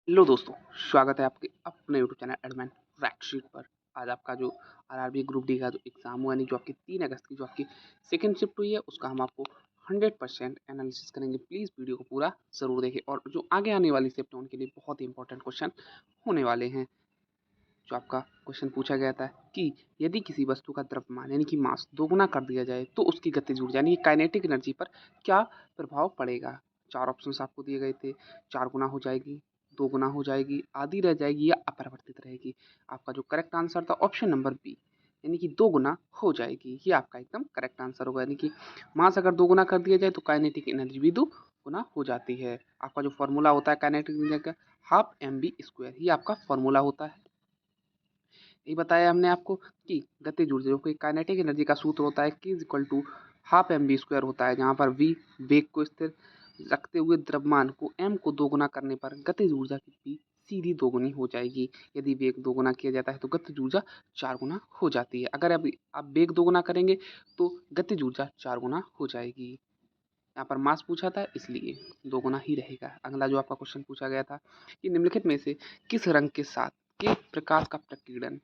Hello दोस्तों, स्वागत है आपके अपने यूट्यूब चैनल एडमैन फैक्ट पर। आज आपका जो आरआरबी ग्रुप डी का जो एग्ज़ाम हुआ, यानी जो आपकी 3 अगस्त की जो आपकी सेकंड शिफ्ट हुई है, उसका हम आपको 100% एनालिसिस करेंगे। प्लीज़ वीडियो को पूरा ज़रूर देखें और जो आगे आने वाली शिफ्ट है उनके लिए बहुत ही इंपॉर्टेंट क्वेश्चन होने वाले हैं। जो आपका क्वेश्चन पूछा गया था कि यदि किसी वस्तु का द्रव्यमान यानी कि मास दोगुना कर दिया जाए तो उसकी गतिज ऊर्जा यानी काइनेटिक एनर्जी पर क्या प्रभाव पड़ेगा। 4 ऑप्शंस आपको दिए गए थे। 4 गुना हो जाएगी, 2 गुना हो जाएगी, आधी रह जाएगी या अपरिवर्तित रहेगी। आपका जो करेक्ट आंसर था ऑप्शन नंबर बी, यानी कि 2 गुना हो जाएगी। ये आपका एकदम करेक्ट आंसर होगा, यानी कि मास अगर 2 गुना कर दिया जाए तो काइनेटिक एनर्जी भी 2 गुना हो जाती है। आपका जो फॉर्मूला होता है काइनेटिक एनर्जी का, हाफ mv², ये आपका फॉर्मूला होता है। ये बताया हमने आपको कि गतिज ऊर्जा जो कि काइनेटिक एनर्जी का सूत्र होता है कि इक्वल टू हाफ mv² होता है, जहाँ पर v वेग को स्थिर रखते हुए द्रव्यमान को m को दोगुना करने पर गतिज ऊर्जा की भी सीधी दोगुनी हो जाएगी। यदि वेग दोगुना किया जाता है तो गतिज ऊर्जा 4 गुना हो जाती है। अगर अभी आप वेग दोगुना करेंगे तो गतिज ऊर्जा 4 गुना हो जाएगी। यहाँ पर मास पूछा था इसलिए 2 गुना ही रहेगा। अगला जो आपका क्वेश्चन पूछा गया था कि निम्नलिखित में से किस रंग के साथ के प्रकाश का प्रकीर्णन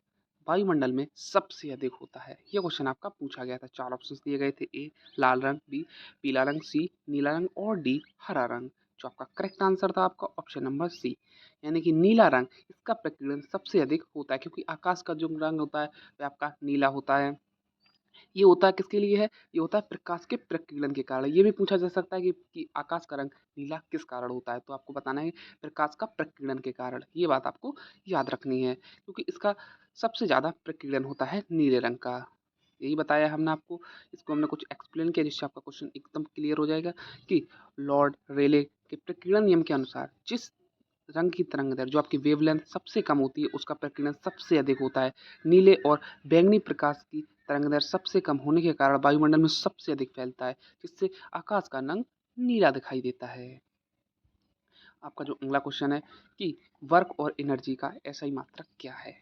वायुमंडल में सबसे अधिक होता है। यह क्वेश्चन आपका पूछा गया था। 4 ऑप्शंस दिए गए थे। ए लाल रंग, बी पीला रंग, सी नीला रंग और डी हरा रंग। जो आपका करेक्ट आंसर था आपका ऑप्शन नंबर सी, यानी कि नीला रंग, इसका प्रकीर्णन सबसे अधिक होता है क्योंकि आकाश का जो रंग होता है वह आपका नीला होता है। ये होता है किसके लिए है? ये होता है प्रकाश के प्रकीर्णन के कारण। ये भी पूछा जा सकता है कि आकाश का रंग नीला किस कारण होता है, तो आपको बताना है प्रकाश का प्रकीर्णन के कारण। ये बात आपको याद रखनी है क्योंकि इसका सबसे ज़्यादा प्रकीर्णन होता है नीले रंग का। यही बताया हमने आपको। इसको हमने कुछ एक्सप्लेन किया जिससे आपका क्वेश्चन एकदम क्लियर हो जाएगा कि लॉर्ड रेले के प्रकीर्णन नियम के अनुसार जिस रंग की तरंगदैर्घ्य जो आपकी वेवलेंथ सबसे कम होती है उसका प्रकीर्णन सबसे अधिक होता है। नीले और बैंगनी प्रकाश की तरंगदैर्घ्य सबसे कम होने के कारण वायुमंडल में सबसे अधिक फैलता है, जिससे आकाश का रंग नीला दिखाई देता है। आपका जो अगला क्वेश्चन है कि वर्क और एनर्जी का एसआई मात्रक क्या है।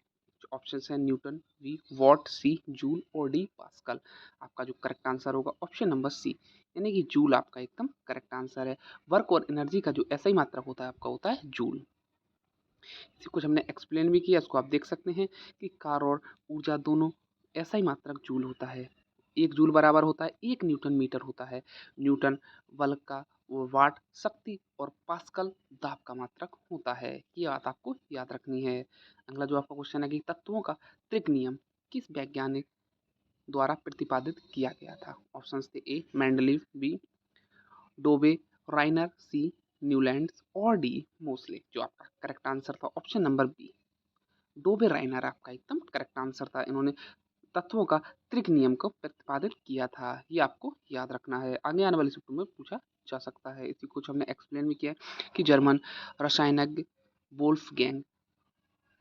ऑप्शन है newton, B watt, C joule और डी पास्कल। आपका जो करेक्ट आंसर होगा ऑप्शन नंबर सी, यानी कि जूल आपका एकदम करेक्ट आंसर है। वर्क और एनर्जी का जो एसआई मात्रक होता है आपका होता है जूल। इसी कुछ हमने एक्सप्लेन भी किया, इसको आप देख सकते हैं कि कार और ऊर्जा दोनों ऐसा ही मात्रक जूल होता है। 1 जूल बराबर होता है 1 न्यूटन मीटर होता है। न्यूटन बल का, वाट शक्ति और पास्कल दाब का मात्रक होता है। ये बात आपको याद रखनी है। अगला जो आपका क्वेश्चन है कि तत्वों का त्रिक नियम किस वैज्ञानिक द्वारा प्रतिपादित किया गया था। ऑप्शन थे ए मेंडलीव, बी डोबे, राइनर, सी न्यूलैंड्स और डी मोसले। जो आपका करेक्ट आंसर था ऑप्शन नंबर बी, डोबे राइनर आपका एकदम करेक्ट आंसर था। इन्होंने तत्वों का त्रिक नियम को प्रतिपादित किया था। ये आपको याद रखना है, आगे आने वाली शिफ्टों में पूछा जा सकता है। इसी कुछ हमने एक्सप्लेन भी किया है कि जर्मन रसायनज्ञ वोल्फगैंग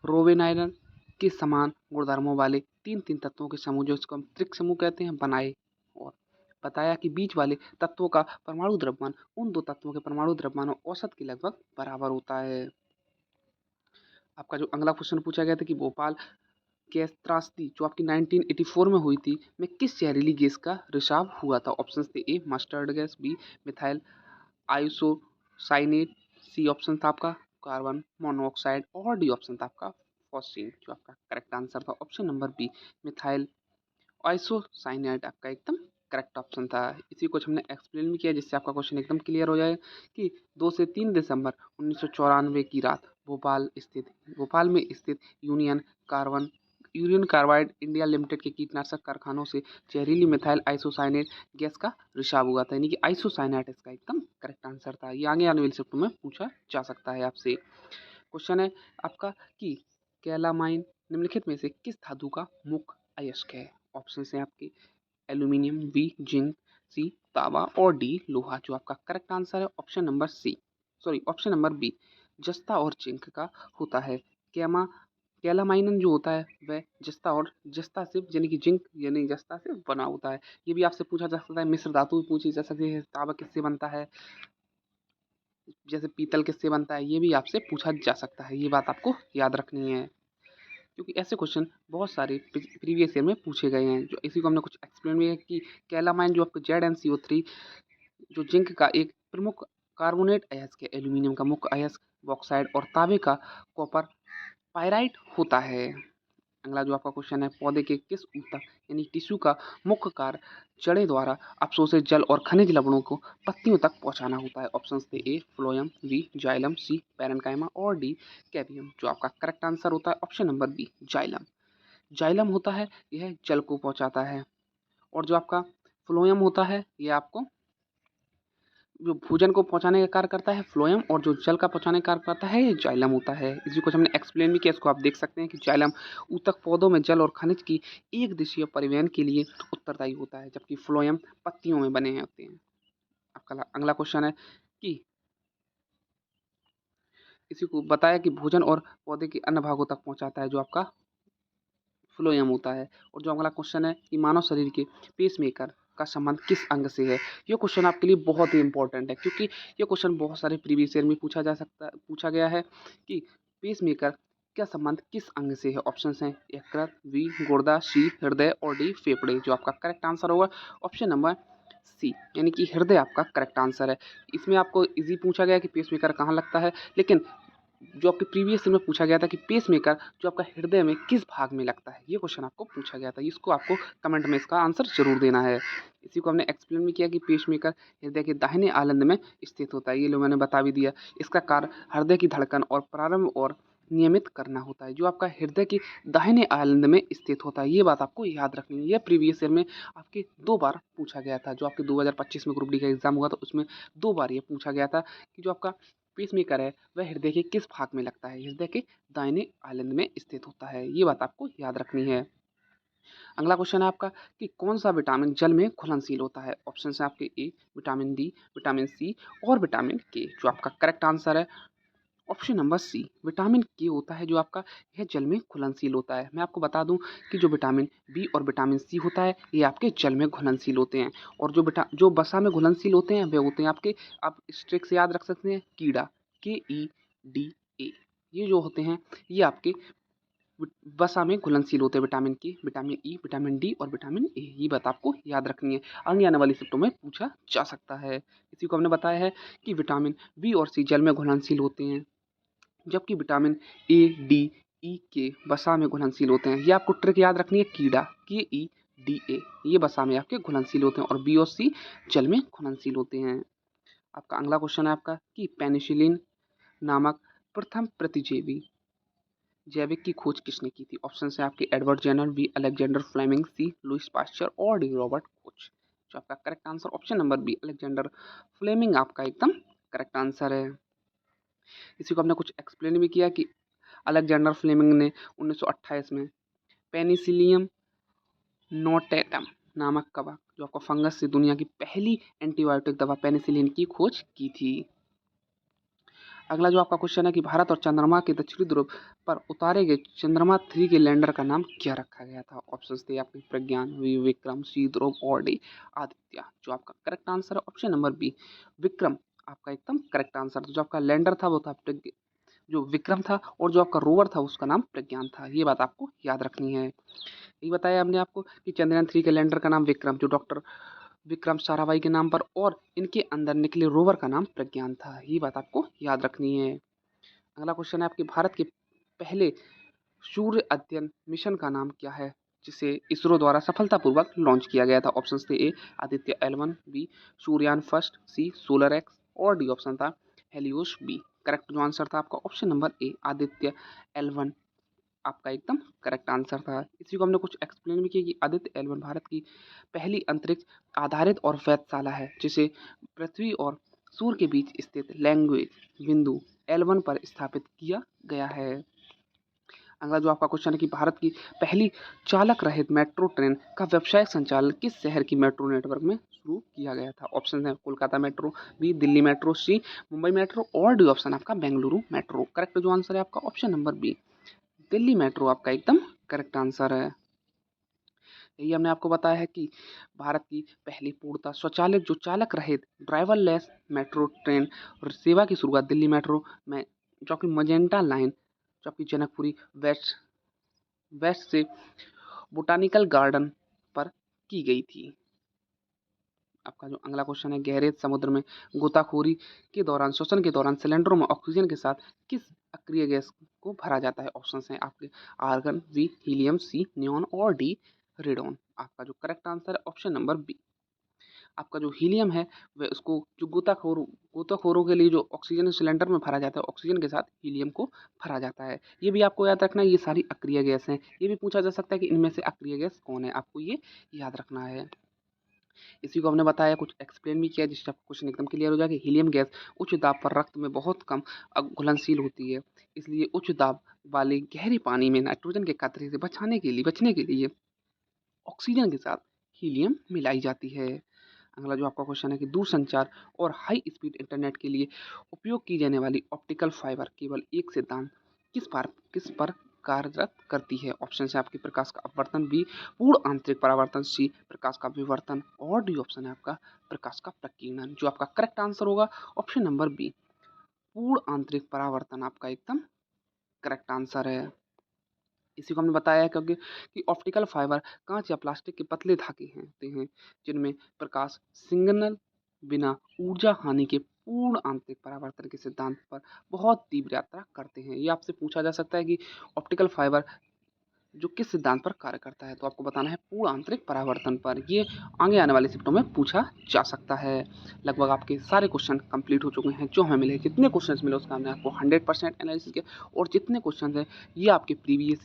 रोवेनाइडर के समान गुणधर्मों वाले तीन तीन तत्वों के समूह जो इसको हम त्रिक समूह कहते हैं बनाए, और बताया कि बीच वाले तत्वों का परमाणु द्रव्यमान उन दो तत्वों के परमाणु द्रव्यमानों औसत के लगभग बराबर होता है। आपका जो अगला क्वेश्चन पूछा गया था कि भोपाल गैस त्रासदी जो आपकी 1984 में हुई थी में किस जहरीली गैस का रिसाव हुआ था। ऑप्शन थे A mustard gas, B methyl isocyanate, C option था आपका कार्बन मोनोऑक्साइड और डी ऑप्शन था आपका फॉस्फीन। जो आपका करेक्ट आंसर था option number B methyl isocyanate आपका एकदम करेक्ट ऑप्शन था। इसी कुछ हमने एक्सप्लेन भी किया जिससे आपका क्वेश्चन एकदम क्लियर हो जाए कि 2 से 3 दिसंबर 1994 की रात भोपाल में स्थित यूनियन कार्बाइड इंडिया लिमिटेड के कीटनाशक कारखानों से जहरीली मिथाइल आइसोसाइनेट गैस का रिसाव हुआ था, यानी कि आइसोसाइनेट इसका एकदम करेक्ट आंसर था। ये आगे आने वाली शिफ्ट में पूछा जा सकता है आपसे। क्वेश्चन है आपका कि कैलामाइन निम्नलिखित में से किस धातु का मुख्य अयस्क है। ऑप्शन है आपके एल्यूमिनियम, बी जिंक, सी तांबा और डी लोहा। जो आपका करेक्ट आंसर है option number C, sorry option number B, जस्ता और जिंक का होता है। कैमा कैलामाइनन जो होता है वह जस्ता से यानी कि जिंक यानी जस्ता से बना होता है। ये भी आपसे पूछा जा सकता है। मिश्र धातु भी पूछी जा सकती है। तांबा किससे बनता है, जैसे पीतल किससे बनता है, ये भी आपसे पूछा जा सकता है। ये बात आपको याद रखनी है क्योंकि ऐसे क्वेश्चन बहुत सारे प्रीवियस ईयर में पूछे गए हैं। जो इसी को हमने कुछ एक्सप्लेन भी है कि कैलामाइन जो आपको ZnCO3 जो जिंक का एक प्रमुख कार्बोनेट अयस्क है, एल्यूमिनियम का मुख्य अयस्क बॉक्साइड और तांबे का कॉपर पाइराइट होता है। अगला जो आपका क्वेश्चन है, पौधे के किस ऊतक यानी टिश्यू का मुख्य कार्य जड़ें द्वारा अवशोषित जल और खनिज लवणों को पत्तियों तक पहुंचाना होता है। ऑप्शन थे A phloem, B xylem, C parenchyma और डी कैबियम। जो आपका करेक्ट आंसर होता है option number B xylem. Xylem होता है यह जल को पहुंचाता है, और जो आपका फ्लोएम होता है यह आपको जो भोजन को पहुंचाने का कार्य करता है फ्लोएम, और जो जल का पहुंचाने का कार्य करता है ये जाइलम होता है। इसी को हमने एक्सप्लेन भी किया, इसको आप देख सकते हैं कि जाइलम ऊतक पौधों में जल और खनिज की एक दिशीय परिवहन के लिए उत्तरदायी होता है, जबकि फ्लोएम पत्तियों में बने होते हैं। आपका अगला क्वेश्चन है कि इसी को बताया कि भोजन और पौधे के अन्य भागों तक पहुंचाता है जो आपका फ्लोएम होता है। और जो अगला क्वेश्चन है कि मानव शरीर के पेसमेकर का संबंध किस अंग से है। ये क्वेश्चन आपके लिए बहुत ही इंपॉर्टेंट है, क्योंकि ये क्वेश्चन बहुत सारे प्रीवियस ईयर में पूछा गया है कि पेसमेकर का संबंध किस अंग से है। ऑप्शन हैं यकृत, बी गुर्दा, सी हृदय और डी फेफड़े। जो आपका करेक्ट आंसर होगा ऑप्शन नंबर सी, यानी कि हृदय आपका करेक्ट आंसर है। इसमें आपको इजी पूछा गया कि पेसमेकर कहाँ लगता है, लेकिन जो आपके प्रीवियस में पूछा गया था कि पेसमेकर जो आपका हृदय में किस भाग में लगता है, ये क्वेश्चन आपको पूछा गया था। इसको आपको कमेंट में इसका आंसर जरूर देना है। इसी को हमने एक्सप्लेन भी किया कि पेसमेकर हृदय के दाहिने आलंद में स्थित होता है। ये लोग मैंने बता भी दिया। इसका कार्य हृदय की धड़कन और प्रारंभ और नियमित करना होता है, जो आपका हृदय के दाहिने आलंद में स्थित होता है। ये बात आपको याद रखनी है। यह प्रीवियस ईयर में आपके 2 बार पूछा गया था। जो आपके 2025 में ग्रुप डी का एग्जाम हुआ था उसमें 2 बार ये पूछा गया था कि जो आपका पेसमेकर है वह हृदय के किस भाग में लगता है। हृदय के दाहिने आलंद में स्थित होता है। ये बात आपको याद रखनी है। अगला क्वेश्चन है आपका कि कौन सा विटामिन जल में घुलनशील होता है। ऑप्शन है आपके A vitamin D, vitamin C और विटामिन के। जो आपका करेक्ट आंसर है option number C vitamin K होता है, जो आपका यह जल में घुलनशील होता है। मैं आपको बता दूं कि जो विटामिन बी और विटामिन सी होता है ये आपके जल में घुलनशील होते हैं, और जो वसा में घुलनशील होते हैं वे होते हैं आपके, आप इस ट्रिक से याद रख सकते हैं, कीड़ा KEDA। ये जो होते हैं ये आपके वसा में घुलनशील होते हैं। विटामिन के, विटामिन ई, विटामिन डी और विटामिन ए। ये बात आपको याद रखनी है, आगे आने वाली शिफ्टों में पूछा जा सकता है। इसी को हमने बताया है कि विटामिन बी और सी जल में घुलनशील होते हैं, जबकि विटामिन A, D, E के वसा में घुलनशील होते हैं। ये आपको ट्रिक याद रखनी है, कीड़ा KEDA ये वसा में आपके घुलनशील होते हैं, और बी और सी जल में घुलनशील होते हैं। आपका अगला क्वेश्चन है आपका कि पेनिसिलिन नामक प्रथम प्रतिजैवी जैविक की खोज किसने की थी। ऑप्शन है आपके Edward Jenner, B Alexander Fleming, C Louis Pasteur और डी रॉबर्ट कोच। जो आपका correct answer option number B Alexander Fleming आपका एकदम करेक्ट आंसर है। इसी को हमने कुछ एक्सप्लेन भी किया कि अलेक्जेंडर फ्लेमिंग ने 1928 में पेनिसिलियम नोटेटम नामक कवक जो आपको फंगस से दुनिया की पहली एंटीबायोटिक दवा पेनिसिलिन की खोज की थी। अगला जो आपका क्वेश्चन है कि भारत और चंद्रमा के दक्षिणी ध्रुव पर उतारे गए चंद्रमा 3 के लैंडर का नाम क्या रखा गया था। ऑप्शन थे आपके प्रज्ञान, वी विक्रम, सी ध्रुव और डी आदित्य। जो आपका करेक्ट आंसर है ऑप्शन नंबर बी विक्रम आपका एकदम करेक्ट आंसर। तो जो आपका लैंडर था वो था जो विक्रम था, और जो आपका रोवर था उसका नाम प्रज्ञान था। ये बात आपको याद रखनी है। यही बताया हमने आपको कि चंद्रयान 3 के लैंडर का नाम विक्रम, जो डॉक्टर विक्रम साराभाई के नाम पर, और इनके अंदर निकले रोवर का नाम प्रज्ञान था। ये बात आपको याद रखनी है। अगला क्वेश्चन है आपके भारत के पहले सूर्य अध्ययन मिशन का नाम क्या है, जिसे इसरो द्वारा सफलतापूर्वक लॉन्च किया गया था। ऑप्शन थे ए आदित्य L1, बी सूर्यान फर्स्ट, सी सोलर एक्स और डी ऑप्शन था हेलियोस बी। करेक्ट जो आंसर था आपका option number A Aditya L1 आपका एकदम करेक्ट आंसर था। इसी को हमने कुछ एक्सप्लेन भी किया कि आदित्य L1 भारत की पहली अंतरिक्ष आधारित और वेधशाला है, जिसे पृथ्वी और सूर्य के बीच स्थित लैंग्वेज बिंदु L1 पर स्थापित किया गया है। अगला जो आपका क्वेश्चन है कि भारत की पहली चालक रहित मेट्रो ट्रेन का व्यावसायिक संचालन किस शहर की मेट्रो नेटवर्क में शुरू किया गया था। ऑप्शन है Kolkata metro, B Delhi metro, C Mumbai metro और डी ऑप्शन आपका बेंगलुरु मेट्रो। करेक्ट जो आंसर है आपका option number B Delhi metro आपका एकदम करेक्ट आंसर है। यही हमने आपको बताया है कि भारत की पहली पूर्णतः स्वचालित जो चालक रहित ड्राइवरलेस मेट्रो ट्रेन सेवा की शुरुआत दिल्ली मेट्रो में जो आपकी मजेंटा लाइन जो आपकी जनकपुरी वेस्ट वेस्ट से बोटानिकल गार्डन पर की गई थी। आपका जो अगला क्वेश्चन है, गहरे समुद्र में गोताखोरी के दौरान श्वसन के दौरान सिलेंडरों में ऑक्सीजन के साथ किस अक्रिय गैस को भरा जाता है? ऑप्शन हैं आपके आर्गन, बी हीलियम, सी नियॉन और डी रेडॉन। आपका जो करेक्ट आंसर है ऑप्शन नंबर बी। आपका जो हीलियम है वह उसको जो गोताखोरों के लिए जो ऑक्सीजन सिलेंडर में भरा जाता है, ऑक्सीजन के साथ हीलियम को भरा जाता है। ये भी आपको याद रखना है, ये सारी अक्रिय गैस हैं। ये भी पूछा जा सकता है कि इनमें से अक्रिय गैस कौन है, आपको ये याद रखना है। इसी को हमने बताया, कुछ एक्सप्लेन भी किया जिससे आपको क्वेश्चन एकदम क्लियर हो जाए कि हीलियम गैस उच्च दाब पर रक्त में बहुत कम घुलनशील होती है, इसलिए उच्च दाब वाले गहरे पानी में नाइट्रोजन के खतरे से बचने के लिए ऑक्सीजन के साथ हीलियम मिलाई जाती है। अगला जो आपका क्वेश्चन है कि दूरसंचार और हाई स्पीड इंटरनेट के लिए उपयोग की जाने वाली ऑप्टिकल फाइबर केवल एक सिद्धांत किस पर कार्यरत करती है? ऑप्शन है आपके प्रकाश का अपवर्तन, बी पूर्ण आंतरिक परावर्तन, सी प्रकाश का विवर्तन और डी ऑप्शन है आपका प्रकाश का प्रकीर्णन। जो आपका करेक्ट आंसर होगा ऑप्शन नंबर बी, पूर्ण आंतरिक परावर्तन आपका एकदम करेक्ट आंसर है। इसी को हमने बताया है क्योंकि कि ऑप्टिकल फाइबर कांच या प्लास्टिक के पतले धागे होते हैं जिनमें प्रकाश सिग्नल बिना ऊर्जा हानि के पूर्ण आंतरिक परावर्तन के सिद्धांत पर बहुत तीव्र यात्रा करते हैं। ये आपसे पूछा जा सकता है कि ऑप्टिकल फाइबर जो किस सिद्धांत पर कार्य करता है, तो आपको बताना है पूर्ण आंतरिक परावर्तन पर। ये आगे आने वाले शिफ्टों में पूछा जा सकता है। लगभग आपके सारे क्वेश्चन कंप्लीट हो चुके हैं जो हमें मिले। जितने क्वेश्चन मिले उसका हमने आपको 100% एनालिसिस किया और जितने क्वेश्चन हैं ये आपके प्रीवियस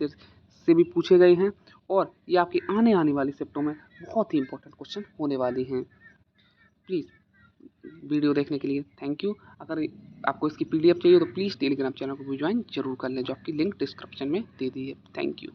से भी पूछे गए हैं और ये आपके आने वाली शिफ्टों में बहुत ही इंपॉर्टेंट क्वेश्चन होने वाले हैं। प्लीज़ वीडियो देखने के लिए थैंक यू। अगर आपको इसकी PDF चाहिए तो प्लीज़ टेलीग्राम चैनल को भी ज्वाइन जरूर कर लें, जो आपकी लिंक डिस्क्रिप्शन में दे दी है। Thank you.